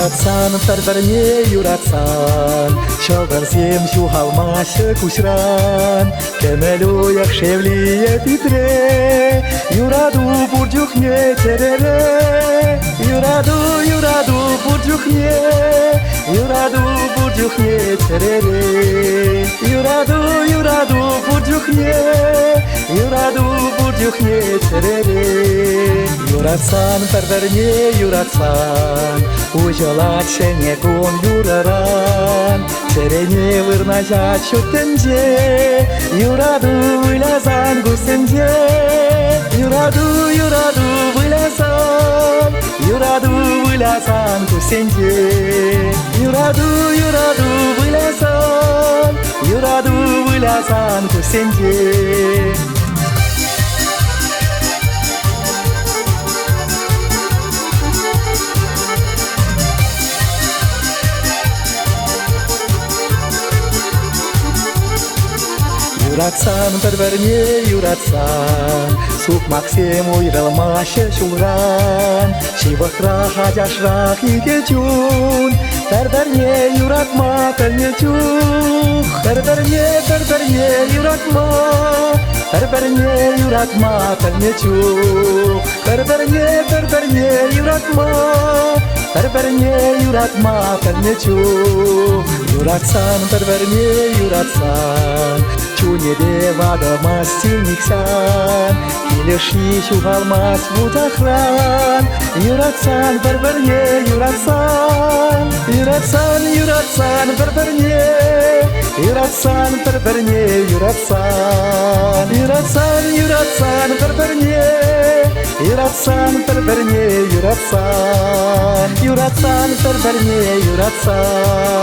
Юратсан, перверне, юратсан, що верзім чугав мася кусран, кемелю, як шевліє підре, юраду бурджухне терере, юраду бурджухне, юраду бурджухне терере, юраду бурджухне, юраду бурджухне терере, юратсан, перверне, юратсан, Ujolacze nie gun yuraran Serenie vırnaja çötence Yuradu vilazan gusence Yuradu vilazan Yuradu vilazan gusence Yuradu vilazan Yuradu vilazan gusence Юратсан, перверне, юратсан, сук Максим уйрал маше шуран, шивахра хадяшрах икечун, перверне, юратма, пернечух, перверне, юратма, перверне, юратма, пернечух, перверне, юратма, перверне, юратма, пернечух, юратсан, перверне, юратсан, Чуне девада мастильниксан, Илеши чугалмас бутахран, Юратсан, перверне, юратсан, юратсан, перверне, юратсан, перверне, юратсан, юратсан, перверне, юратсан, перверне, юратсан, юратсан, перверне, юратсан.